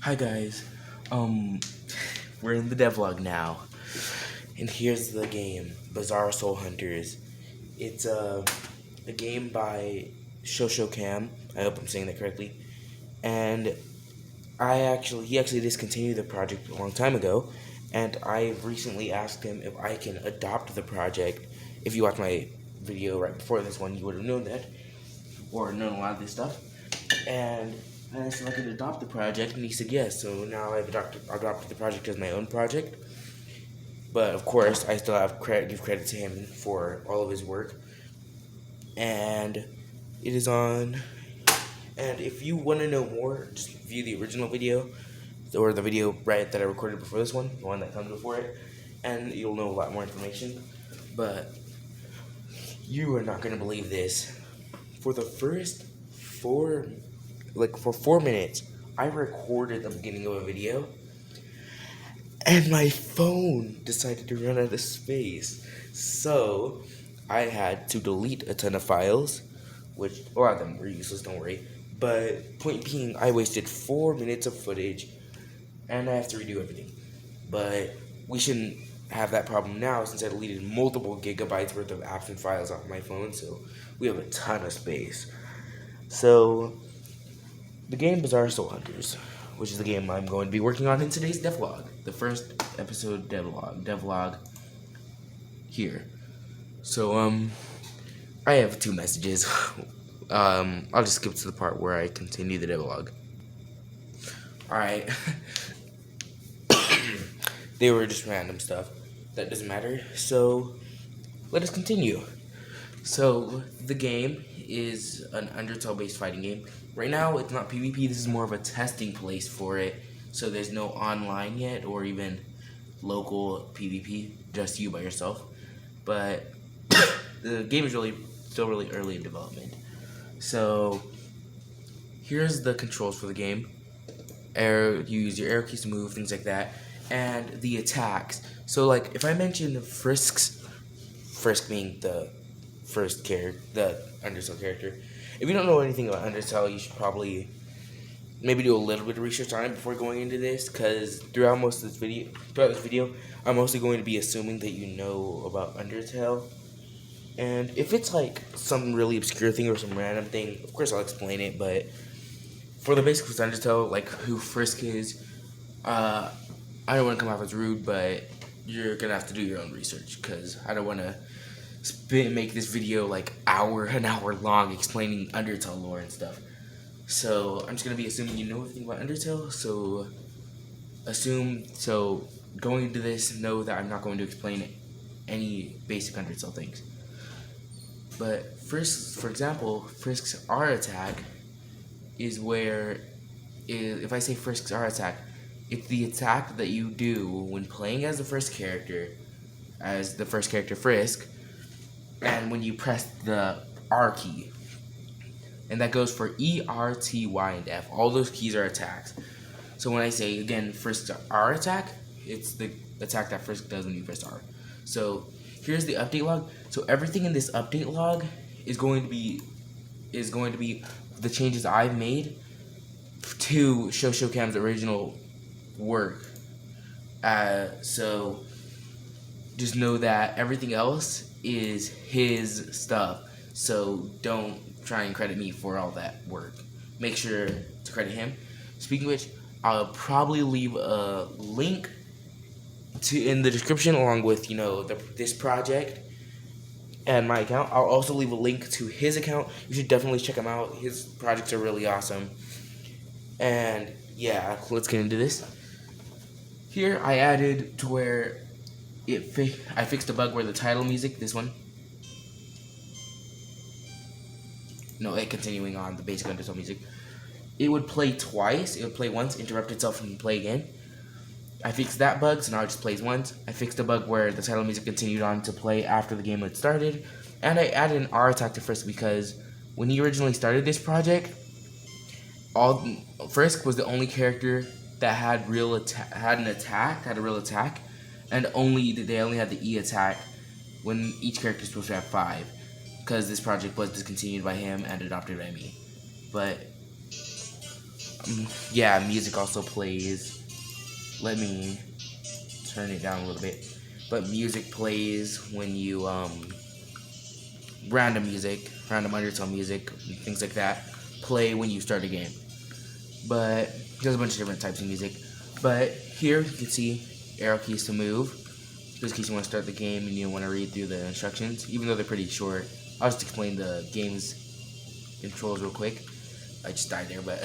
Hi guys, we're in the devlog now, and here's the game, Bizarre Soul Hunters. It's a game by ShoShoCam. I hope I'm saying that correctly. And he actually discontinued the project a long time ago, and I recently asked him if I can adopt the project. If you watched my video right before this one, you would have known that, or known a lot of this stuff. And I asked if I could adopt the project, and he said yes. So now I've adopted the project as my own project. But of course, I still have give credit to him for all of his work. And it is on. And if you want to know more, just view the original video, or the video that I recorded before this one, the one that comes before it, and you'll know a lot more information. But you are not gonna believe this. For the first for 4 minutes, I recorded the beginning of a video, and my phone decided to run out of space. So I had to delete a ton of files, which a lot of them were useless, don't worry. But point being, I wasted 4 minutes of footage, and I have to redo everything. But we shouldn't have that problem now, since I deleted multiple gigabytes worth of apps and files off my phone, so we have a ton of space. So the game Bizarre Soul Hunters, which is the game I'm going to be working on in today's devlog, the first episode devlog here. So I have 2 messages. I'll just skip to the part where I continue the devlog. Alright. They were just random stuff. That doesn't matter. So let us continue. So the game is an Undertale based fighting game. Right now it's not PvP, this is more of a testing place for it. So there's no online yet or even local PvP, just you by yourself. But the game is still really early in development. So here's the controls for the game. You use your arrow keys to move, things like that. And the attacks. So like if I mention Frisk being the first character, the Undertale character. If you don't know anything about Undertale, you should probably maybe do a little bit of research on it before going into this, because throughout this video, I'm mostly going to be assuming that you know about Undertale. And if it's like some really obscure thing or some random thing, of course I'll explain it, but for the basics of Undertale, like who Frisk is, I don't want to come off as rude, but you're going to have to do your own research, because I don't want to make this video like an hour long explaining Undertale lore and stuff. So I'm just going to be assuming you know everything about Undertale, so going into this, know that I'm not going to explain any basic Undertale things. But first, for example, Frisk's R attack is if I say Frisk's R attack, it's the attack that you do when playing as the first character Frisk, and when you press the R key. And that goes for E, R, T, Y, and F. All those keys are attacks. So when I say, again, Frisk's R attack, it's the attack that Frisk does when you press R. So here's the update log. So everything in this update log is going to be the changes I've made to ShoShoCam's original work. So just know that everything else is his stuff. So don't try and credit me for all that work. Make sure to credit him. Speaking of which, I'll probably leave a link in the description along with this project and my account. I'll also leave a link to his account. You should definitely check him out. His projects are really awesome. And yeah, let's get into this. Here I added to where I fixed a bug where the title music, this one. Continuing on the basic Undertale music. It would play twice. It would play once, interrupt itself, and play again. I fixed that bug, so now it just plays once. I fixed a bug where the title music continued on to play after the game had started. And I added an R attack to Frisk because when he originally started this project, Frisk was the only character that had a real attack, and they only had the E attack when each character is supposed to have 5, because this project was discontinued by him and adopted by me. But Yeah, music also plays. Let me turn it down a little bit. But music plays when you random Undertale music, things like that play when you start a game. But there's a bunch of different types of music. But here you can see arrow keys to move, just in case you want to start the game and you want to read through the instructions, even though they're pretty short. I'll just explain the game's controls real quick. I just died there, but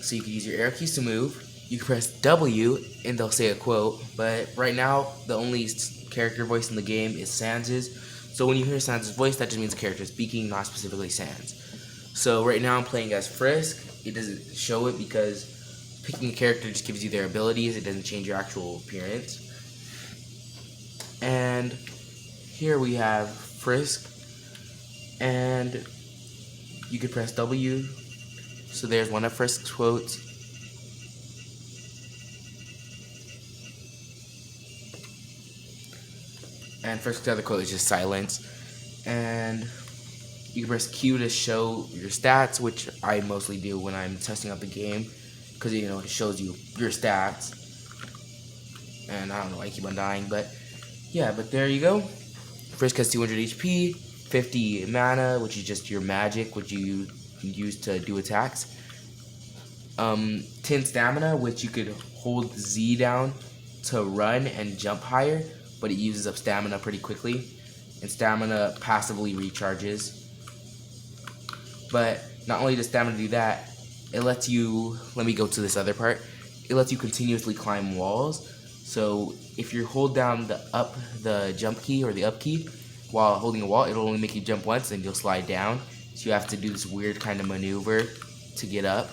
so you can use your arrow keys to move. You can press W and they'll say a quote, but right now the only character voice in the game is Sans's. So when you hear Sans' voice, that just means the character is speaking, not specifically Sans. So right now I'm playing as Frisk. It doesn't show it because picking a character just gives you their abilities. It doesn't change your actual appearance. And here we have Frisk. And you could press W. So there's one of Frisk's quotes. And Frisk's other quote is just silence. And you can press Q to show your stats, which I mostly do when I'm testing out the game, because it shows you your stats. And I don't know, I keep on dying, but yeah, but there you go. Frisk has 200 HP, 50 mana, which is just your magic, which you use to do attacks. 10 stamina, which you could hold Z down to run and jump higher, but it uses up stamina pretty quickly, and stamina passively recharges. But not only does stamina do that, it lets you, let me go to this other part, it lets you continuously climb walls. So if you hold down the jump key or the up key while holding a wall, it'll only make you jump once and you'll slide down. So you have to do this weird kind of maneuver to get up.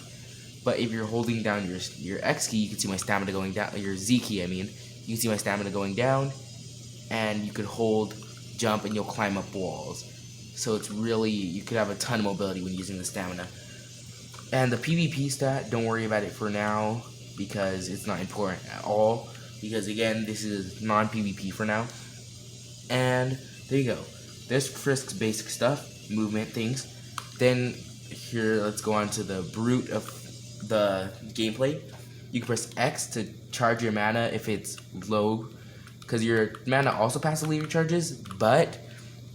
But if you're holding down your X key, you can see my stamina going down, your Z key I mean, you can see my stamina going down, and you could hold jump and you'll climb up walls. So it's really, you could have a ton of mobility when using the stamina. And the PvP stat, don't worry about it for now, because it's not important at all. Because again, this is non-PvP for now. And there you go. There's Frisk's basic stuff, movement things. Then here, let's go on to the brute of the gameplay. You can press X to charge your mana if it's low, because your mana also passively recharges, but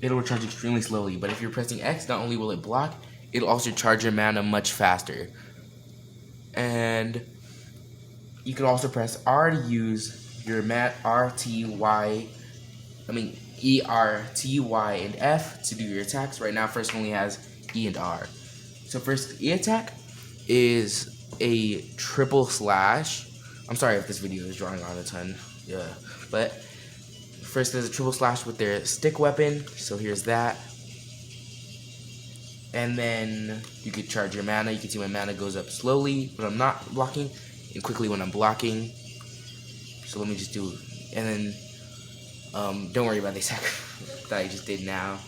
it'll recharge extremely slowly. But if you're pressing X, not only will it block, it'll also charge your mana much faster. And you can also press R to use your E, R, T, Y, and F to do your attacks. Right now, Frisk only has E and R. So first, E attack is a triple slash. I'm sorry if this video is drawing on a ton. Yeah, but Frisk does a triple slash with their stick weapon. So here's that. And then you could charge your mana. You can see my mana goes up slowly when I'm not blocking, and quickly when I'm blocking. So let me just do, and then don't worry about the attack that I just did now.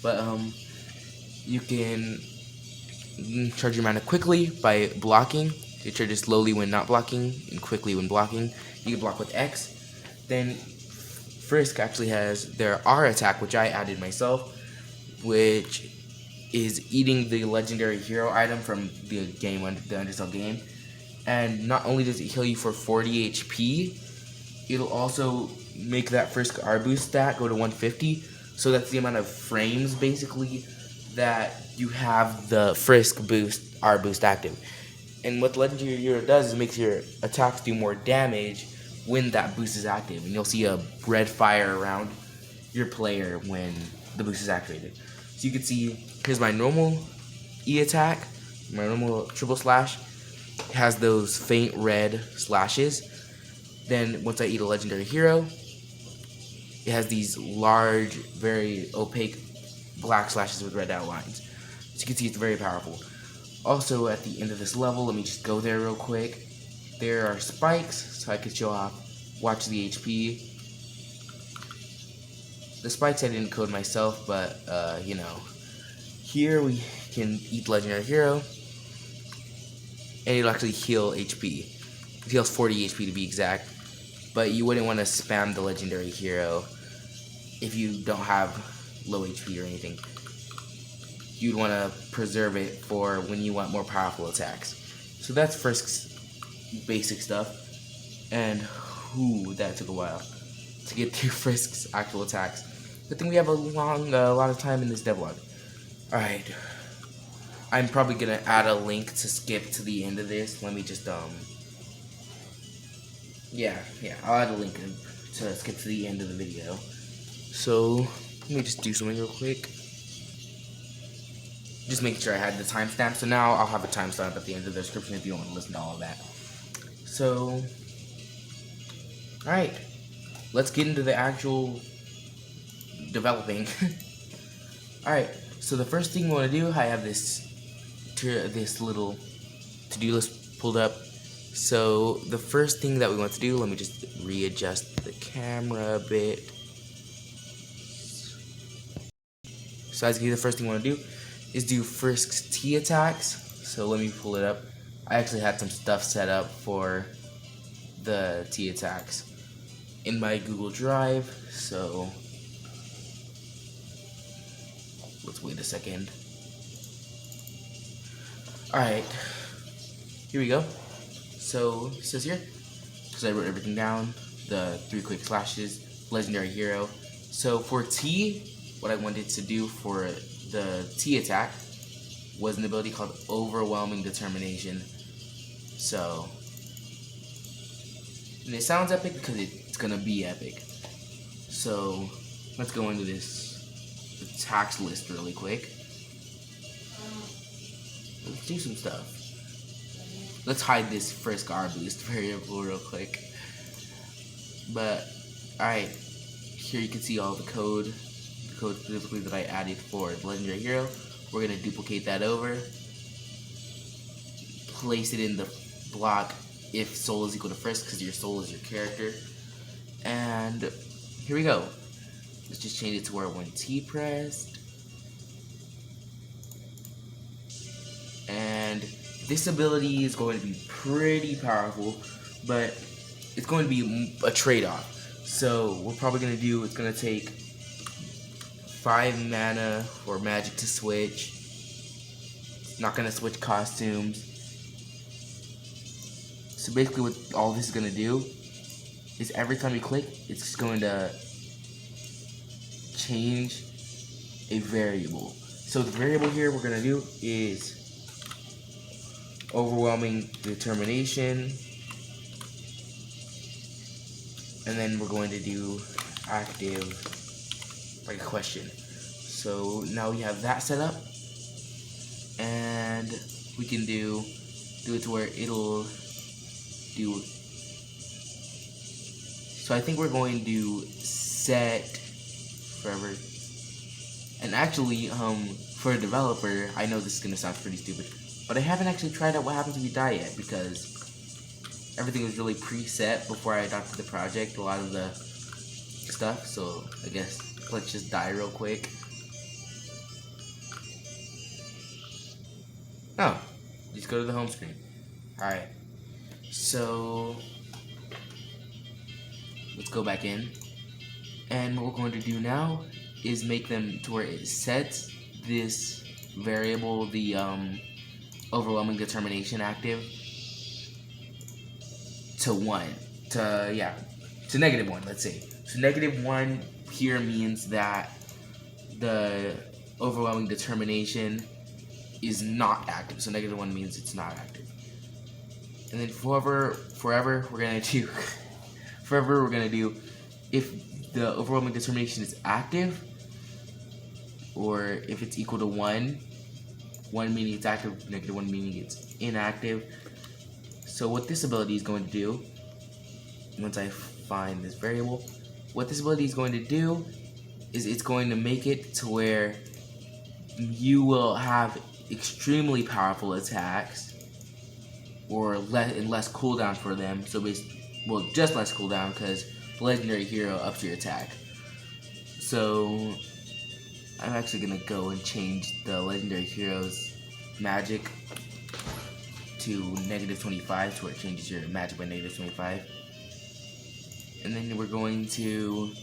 But you can charge your mana quickly by blocking. You charge it slowly when not blocking and quickly when blocking. You can block with X. Then Frisk actually has their R attack, which I added myself, which is eating the legendary hero item from the game, the Undertale game. And not only does it heal you for 40 HP, it'll also make that Frisk R boost stat go to 150. So that's the amount of frames basically that you have the Frisk boost R boost active. And what the legendary hero does is it makes your attacks do more damage when that boost is active, and you'll see a red fire around your player when the boost is activated. So you can see, here's my normal E attack, my normal triple slash. It has those faint red slashes. Then once I eat a legendary hero, it has these large, very opaque black slashes with red outlines. So you can see it's very powerful. Also at the end of this level, let me just go there real quick. There are spikes, so I could show off, watch the HP. The spikes I didn't code myself, but here we can eat legendary hero, and it'll actually heal HP. It heals 40 HP to be exact, but you wouldn't want to spam the legendary hero if you don't have low HP or anything. you'd want to preserve it for when you want more powerful attacks. So that's Frisk's basic stuff, and that took a while to get through Frisk's actual attacks. Good thing we have a lot of time in this devlog. Alright, I'm probably gonna add a link to skip to the end of this. Let me just yeah, I'll add a link to skip to the end of the video. So let me just do something real quick. Just making sure I had the timestamp. So now I'll have a timestamp at the end of the description if you want to listen to all of that. So, alright, let's get into the actual developing. Alright, so the first thing we want to do, I have this little to-do list pulled up. So the first thing that we want to do, let me just readjust the camera a bit. So as you can see, the first thing we want to do is do Frisk's T attacks. So let me pull it up. I actually had some stuff set up for the T attacks in my Google Drive, so let's wait a second. Alright, here we go. So it says here, because I wrote everything down, the 3 quick slashes, legendary hero. So for T, what I wanted to do for the T attack was an ability called Overwhelming Determination. So, and it sounds epic because it's gonna be epic. So let's go into this attacks list really quick. Let's do some stuff. Let's hide this Frisk R boost variable real quick. But alright, here you can see all the code specifically that I added for the legendary hero. We're gonna duplicate that over, place it in the block if soul is equal to Frisk, because your soul is your character. And here we go. Let's just change it to where when T pressed. And this ability is going to be pretty powerful, but it's going to be a trade-off. So we're probably gonna do, it's gonna take 5 mana for magic to switch. It's not gonna switch costumes. So basically what all this is gonna do is every time you click, it's just going to change a variable. So the variable here we're gonna do is Overwhelming Determination, and then we're going to do active, like a question. So now we have that set up, and we can do it to where it'll do. So I think we're going to set forever. And actually, for a developer, I know this is gonna sound pretty stupid, but I haven't actually tried out what happens if you die yet, because everything was really preset before I adopted the project, a lot of the stuff. So I guess let's just die real quick. Oh, just go to the home screen. Alright, so let's go back in, and what we're going to do now is make them to where it sets this variable, the Overwhelming Determination active, to 1, to -1, let's say. So -1 here means that the Overwhelming Determination is not active. So -1 means it's not active. And then forever we're gonna do if the Overwhelming Determination is active, or if it's equal to 1 meaning it's active, -1 meaning it's inactive. So what this ability is going to do, once I find this variable, what this ability is going to do is it's going to make it to where you will have extremely powerful attacks, or less cooldown for them. So just less cooldown, because the legendary hero ups your attack. So I'm actually gonna go and change the legendary hero's magic to -25, to where it changes your magic by -25. And then we're going to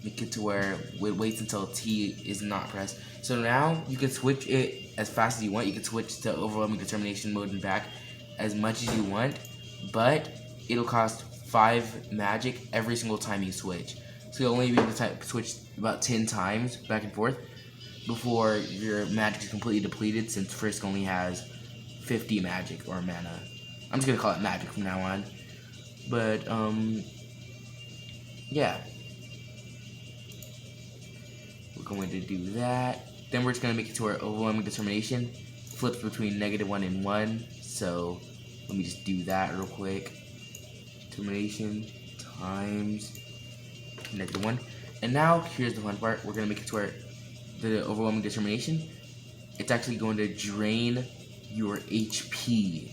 make it to where it waits until T is not pressed. So now you can switch it as fast as you want. You can switch to overwhelming determination mode and back as much as you want, but it'll cost 5 magic every single time you switch. So you'll only be able to switch about 10 times back and forth before your magic is completely depleted, since Frisk only has 50 magic or mana. I'm just gonna call it magic from now on. But yeah. We're going to do that. Then we're just gonna make it to our overwhelming determination. Flips between -1 and 1. So let me just do that real quick. Determination times -1. And now here's the fun part. We're gonna make it to our the overwhelming determination. It's actually going to drain your HP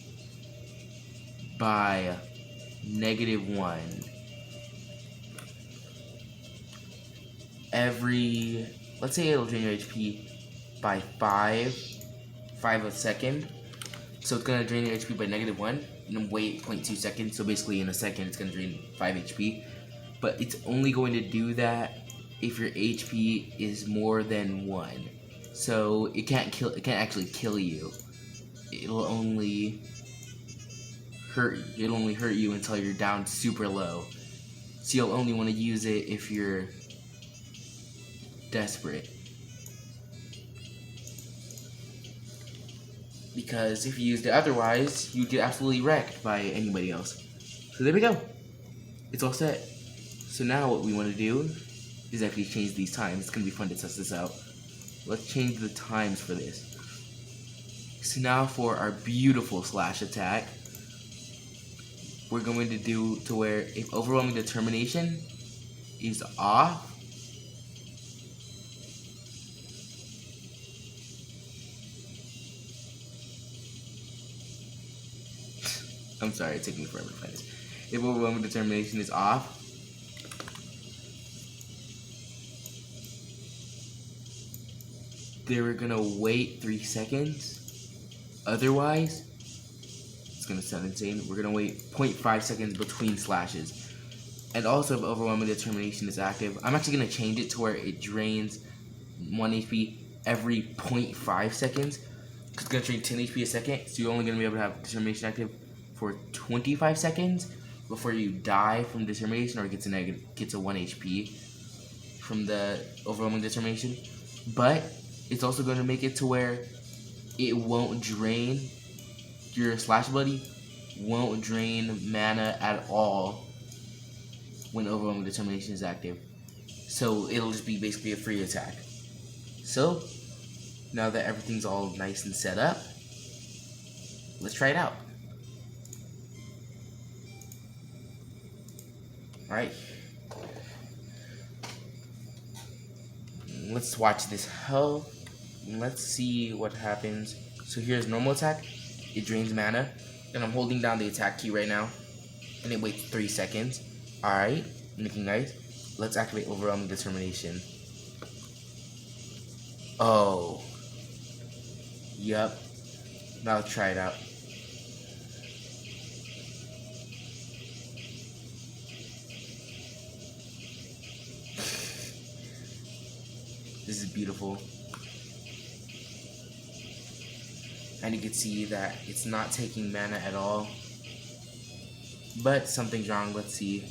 by -1 every, let's say it'll drain your HP by 5 a second. So it's gonna drain your HP by -1 and then wait 0.2 seconds. So basically in a second it's gonna drain 5 HP. But it's only going to do that if your HP is more than 1. So it can't actually kill you. It'll only hurt you until you're down super low. So you'll only want to use it if you're desperate. Because if you used it otherwise, you'd get absolutely wrecked by anybody else. So there we go. It's all set. So now what we want to do is actually change these times. It's going to be fun to test this out. Let's change the times for this. So now for our beautiful slash attack, we're going to do to where if overwhelming determination is off, I'm sorry, it took me forever to find this. If overwhelming determination is off, then we're gonna wait 3 seconds. Otherwise, it's gonna sound insane. We're gonna wait 0.5 seconds between slashes. And also, if overwhelming determination is active, I'm actually gonna change it to where it drains 1 HP every 0.5 seconds. It's gonna drain 10 HP a second, so you're only gonna be able to have determination active for 25 seconds before you die from determination or gets a 1 HP from the overwhelming determination. But it's also going to make it to where it won't drain your slash ability, won't drain mana at all when overwhelming determination is active. So it'll just be basically a free attack. So now that everything's all nice and set up, let's try it out. Alright. Let's watch this health. Let's see what happens. So here's normal attack. It drains mana. And I'm holding down the attack key right now. And it waits 3 seconds. Alright. Looking nice. Let's activate overwhelming determination. Oh. Yup. Now let's try it out. This is beautiful. And you can see that it's not taking mana at all. But something's wrong. Let's see.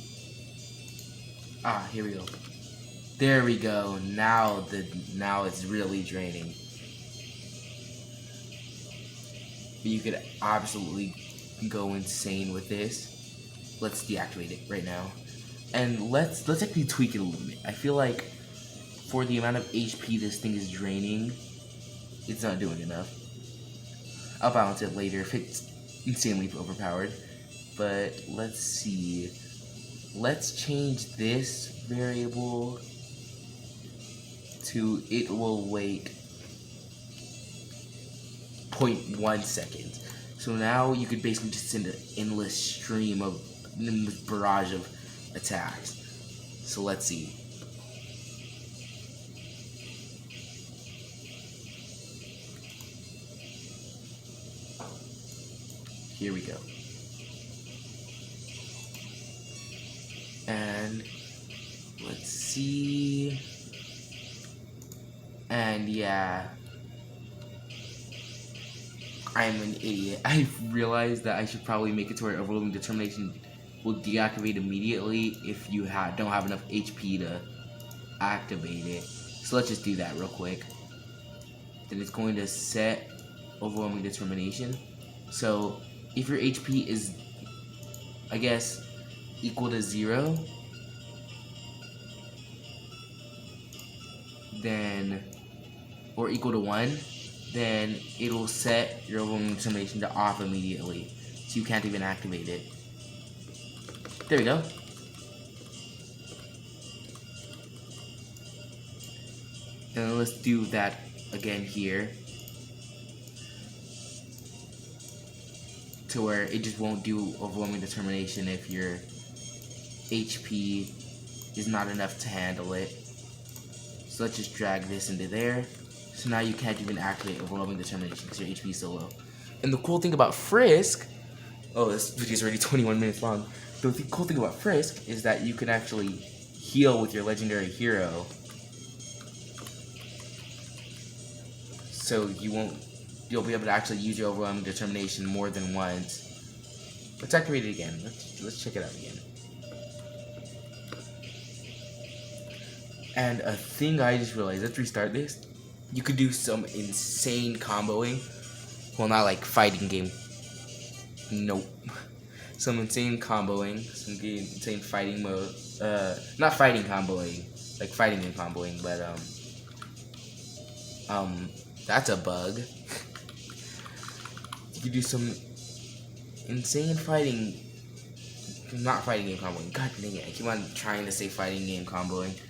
Ah, here we go. There we go. Now it's really draining. But you could absolutely go insane with this. Let's deactivate it right now. And let's actually tweak it a little bit. I feel like for the amount of HP this thing is draining, it's not doing enough. I'll balance it later if it's insanely overpowered. But let's see. Let's change this variable to it will wait 0.1 seconds. So now you could basically just send an endless stream of, endless barrage of attacks. So let's see. Here we go. And let's see. see. And yeah, I'm an idiot. I realized that I should probably make it to where overwhelming determination will deactivate immediately if you don't have enough HP to activate it. So let's just do that real quick. Then it's going to set overwhelming determination. So if your HP is, I guess, equal to 0, then, or equal to 1, then it'll set your overwhelming determination to off immediately. So you can't even activate it. There we go. And let's do that again here. To where it just won't do overwhelming determination if your HP is not enough to handle it. So let's just drag this into there. So now you can't even activate overwhelming determination because your HP is so low. And the cool thing about Frisk, oh, this video is already 21 minutes long. The cool thing about Frisk is that you can actually heal with your legendary hero. So you'll be able to actually use your overwhelming determination more than once. Let's activate it again. Let's check it out again. And a thing I just realized, let's restart this. You could do some insane comboing. Well, not like fighting game. Nope. Some insane comboing, some insane fighting mode. Not fighting comboing, like fighting game comboing, but that's a bug. You could do some insane fighting, not fighting game comboing. God dang it! I keep on trying to say fighting game comboing.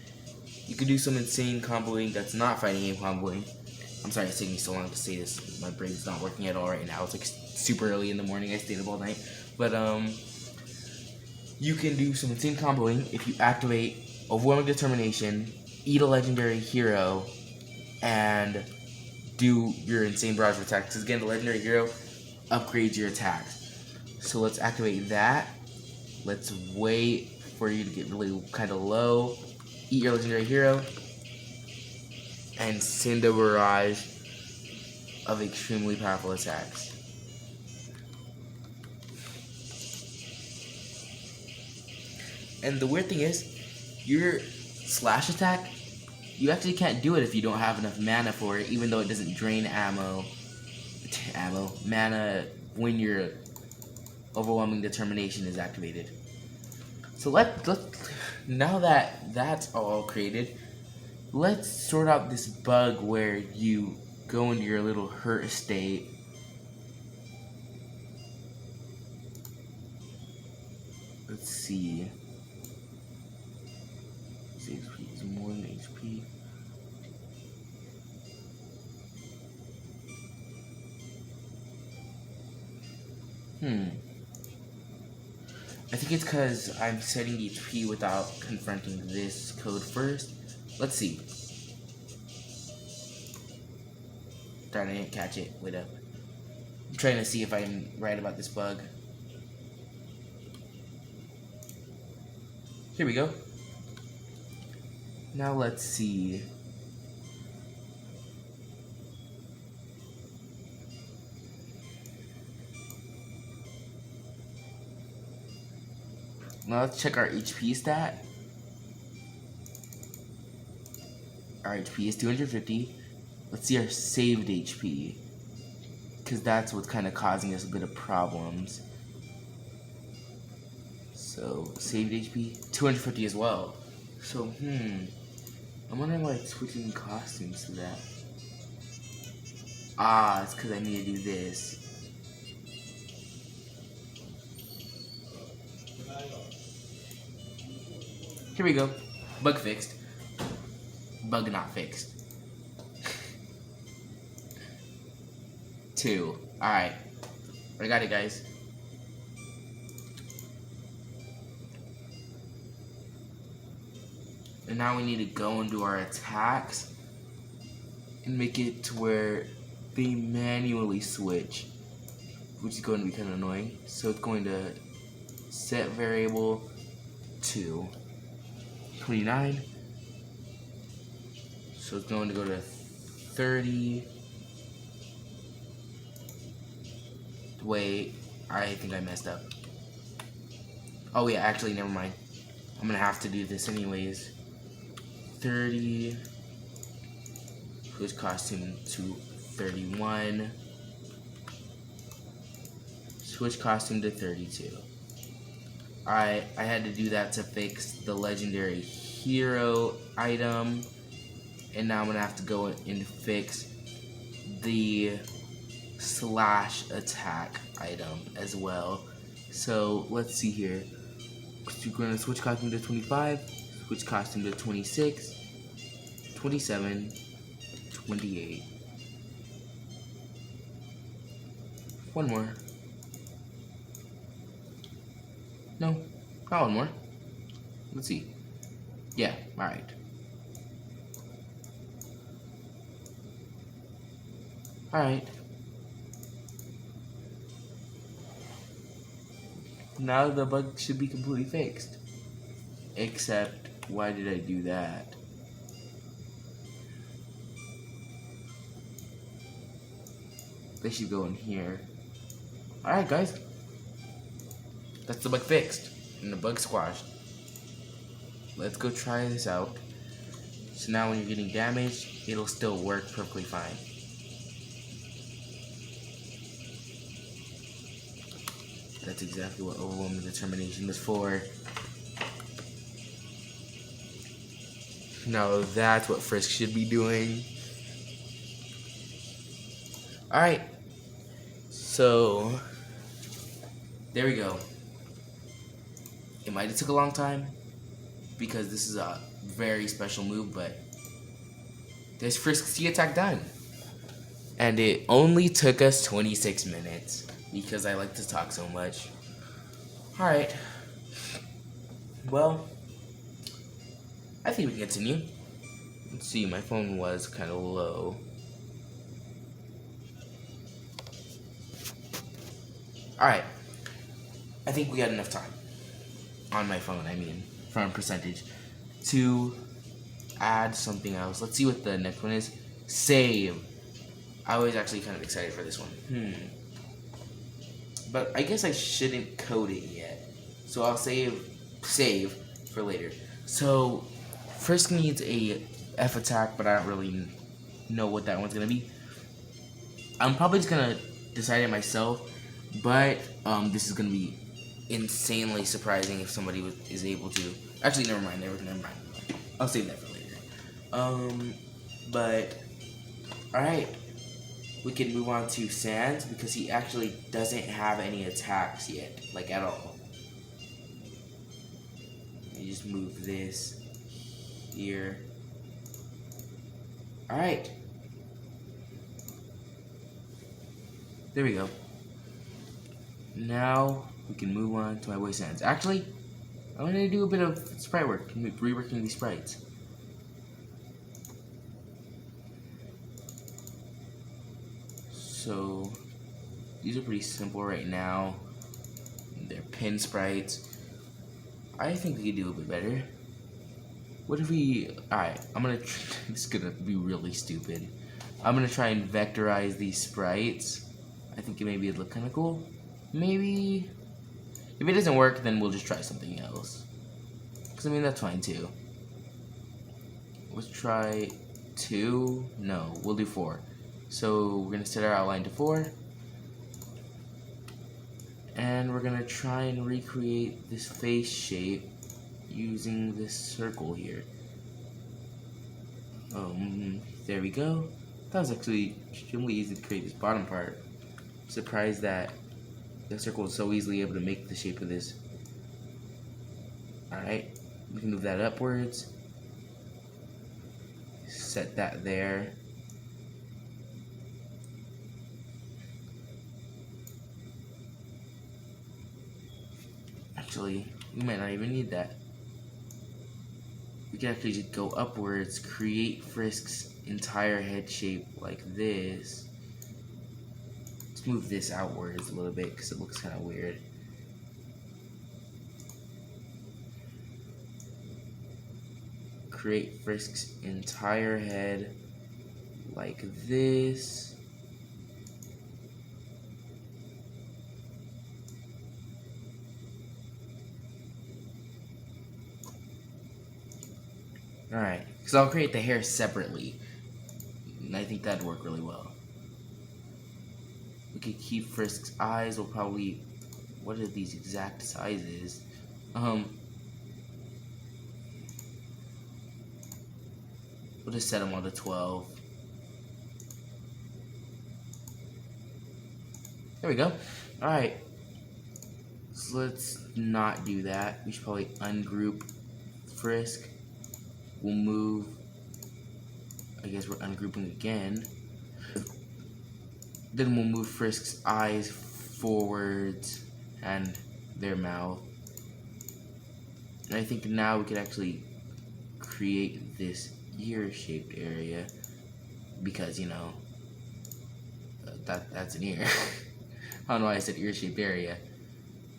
You could do some insane comboing that's not fighting game comboing. I'm sorry it's taking me so long to say this. My brain's not working at all right now. It's like super early in the morning. I stayed up all night. But you can do some insane comboing if you activate overwhelming determination, eat a legendary hero, and do your insane barrage of attacks. Because again, the legendary hero upgrades your attacks. So let's activate that. Let's wait for you to get really kind of low. Eat your legendary hero and send a barrage of extremely powerful attacks. And the weird thing is, your slash attack, you actually can't do it if you don't have enough mana for it, even though it doesn't drain mana when your overwhelming determination is activated. So now that that's all created, let's sort out this bug where you go into your little hurt state. Let's see. HP is more than HP. I think it's because I'm setting HP without confronting this code first. Let's see. Darn, I didn't catch it. Wait up. I'm trying to see if I'm right about this bug. Here we go. Now let's see. Now let's check our HP stat. Our HP is 250. Let's see our saved HP, because that's what's kind of causing us a bit of problems. So saved HP 250 as well. So I'm wondering why it's switching costumes to that. Ah, it's because I need to do this. Here we go. Bug fixed. Bug not fixed. 2. Alright. I got it, guys. And now we need to go and do our attacks and make it to where they manually switch, which is going to be kind of annoying. So it's going to set variable to 29, So it's going to go to 30. Wait, I think I messed up. Oh yeah, actually, never mind. I'm gonna have to do this anyways. 30. Switch costume to 31. Switch costume to 32. I had to do that to fix the legendary hero item, and now I'm gonna have to go and fix the slash attack item as well. So let's see here. We're gonna switch costume to 25, switch costume to 26, 27, 28. One more. No, not one more. Let's see. Yeah, alright. Alright. Now the bug should be completely fixed. Except, why did I do that? They should go in here. Alright guys. That's the bug fixed. And the bug squashed. Let's go try this out. So now when you're getting damaged, it'll still work perfectly fine. That's exactly what overwhelming determination is for. Now that's what Frisk should be doing. Alright. So, there we go. It might have took a long time, because this is a very special move, but there's Frisk's attack done. And it only took us 26 minutes, because I like to talk so much. Alright. Well, I think we can continue. Let's see, my phone was kind of low. Alright. I think we got enough time. On my phone, I mean, from percentage. To add something else. Let's see what the next one is. Save. I was actually kind of excited for this one. But I guess I shouldn't code it yet. So I'll save for later. So Frisk needs a F attack, but I don't really know what that one's gonna be. I'm probably just gonna decide it myself, but this is gonna be insanely surprising if somebody is able to. Actually, never mind. I'll save that for later. But alright. We can move on to Sans, because he actually doesn't have any attacks yet, like at all. You just move this here. Alright. There we go. Now we can move on to my boy Sans. Actually, I'm gonna do a bit of sprite work, reworking these sprites. So these are pretty simple right now. They're pin sprites. I think we could do a bit better. What if we? Alright, this is gonna be really stupid. I'm gonna try and vectorize these sprites. I think maybe it'd look kind of cool. Maybe if it doesn't work, then we'll just try something else. Cause I mean that's fine too. Let's try 2. No, we'll do 4. So we're gonna set our outline to 4, and we're gonna try and recreate this face shape using this circle here. There we go. That was actually extremely easy to create this bottom part. I'm surprised that the circle was so easily able to make the shape of this. Alright, we can move that upwards. Set that there. Actually, we might not even need that. We can actually just go upwards, create Frisk's entire head shape like this. Let's move this outwards a little bit because it looks kind of weird. create Frisk's entire head like this. Alright, because I'll create the hair separately, and I think that'd work really well. We could keep Frisk's eyes. We'll probably, what are these exact sizes? We'll just set them on to 12. There we go. Alright. So let's not do that. We should probably ungroup Frisk. We'll move. I guess we're ungrouping again. Then we'll move Frisk's eyes forwards and their mouth. And I think now we could actually create this ear-shaped area because, you know, that's an ear. I don't know why I said ear-shaped area.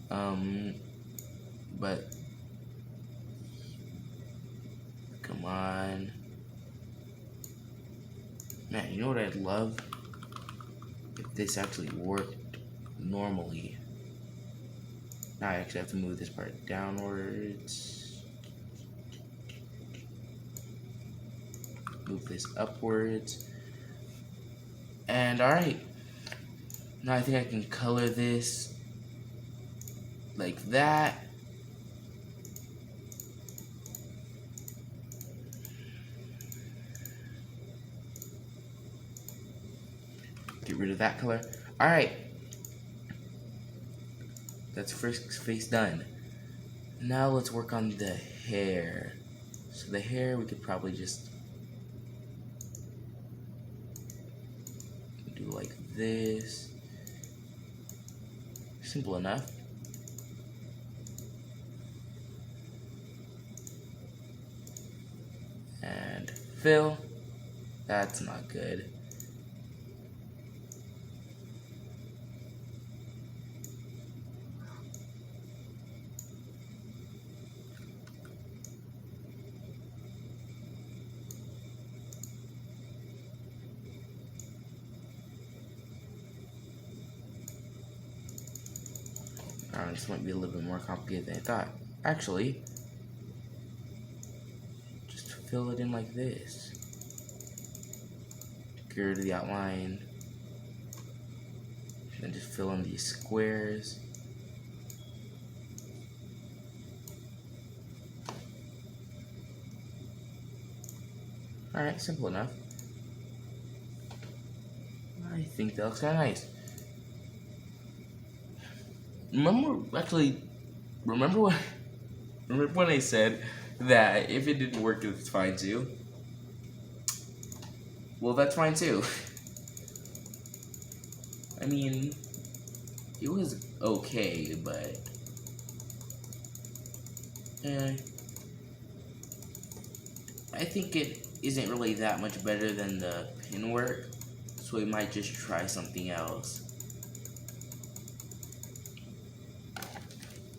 But come on. Man, you know what I'd love? If this actually worked normally. Now I actually have to move this part downwards. Move this upwards. And alright. Now I think I can color this like that. Get rid of that color. Alright. That's Frisk's face done. Now let's work on the hair. So the hair we could probably just do like this. Simple enough. And fill. That's not good. This might be a little bit more complicated than I thought. Actually, just fill it in like this. Get rid of the outline. And just fill in these squares. Alright, simple enough. I think that looks kind of nice. Remember when I said that if it didn't work, it's fine too? Well, that's fine too. I mean, it was okay, but I think it isn't really that much better than the pin work, so we might just try something else.